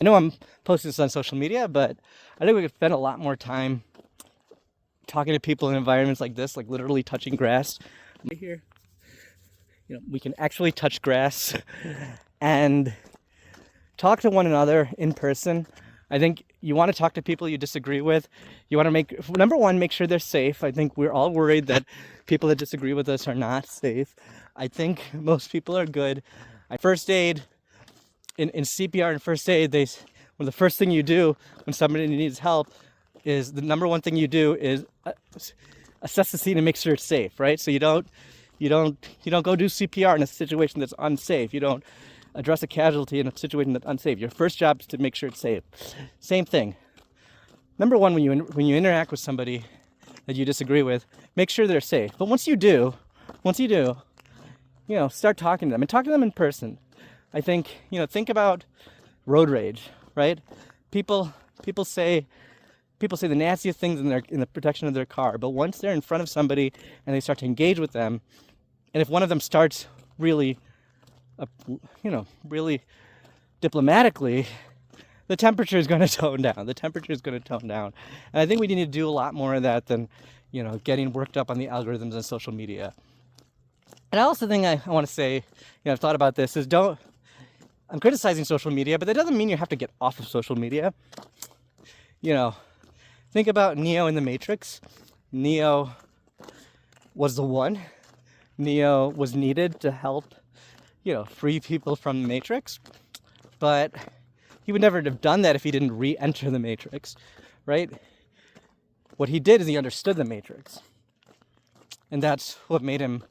I know I'm posting this on social media, but I think we could spend a lot more time talking to people in environments like this, like literally touching grass. Right here, we can actually touch grass and talk to one another in person. I think you want to talk to people you disagree with. You want to number one, make sure they're safe. I think we're all worried that people that disagree with us are not safe. I think most people are good. First aid, in CPR and first aid, the first thing you do when somebody needs help is the number one thing you do is assess the scene and make sure it's safe, right? So you don't go do CPR in a situation that's unsafe. You don't address a casualty in a situation that's unsafe. Your first job is to make sure it's safe. Same thing. Number one, when you interact with somebody that you disagree with, make sure they're safe. But once you do, start talking to them and talk to them in person. I think, think about road rage, right? People say the nastiest things in the protection of their car, but once they're in front of somebody and they start to engage with them, and if one of them starts really diplomatically, the temperature is going to tone down. And I think we need to do a lot more of that than, getting worked up on the algorithms on social media. And I also think I want to say, I've thought about this, I'm criticizing social media, but that doesn't mean you have to get off of social media. Think about Neo in the Matrix. Neo was the one. Neo was needed to help, free people from the Matrix. But he would never have done that if he didn't re-enter the Matrix, right? What he did is he understood the Matrix. And that's what made him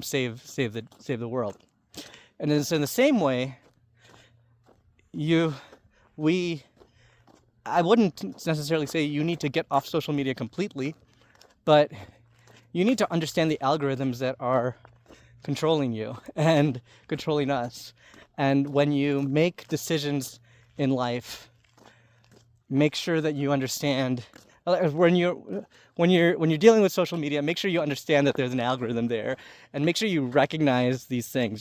save the world. And it's in the same way, I wouldn't necessarily say you need to get off social media completely, but you need to understand the algorithms that are controlling you and controlling us. And when you make decisions in life, make sure that you understand. When you're dealing with social media, make sure you understand that there's an algorithm there, and make sure you recognize these things.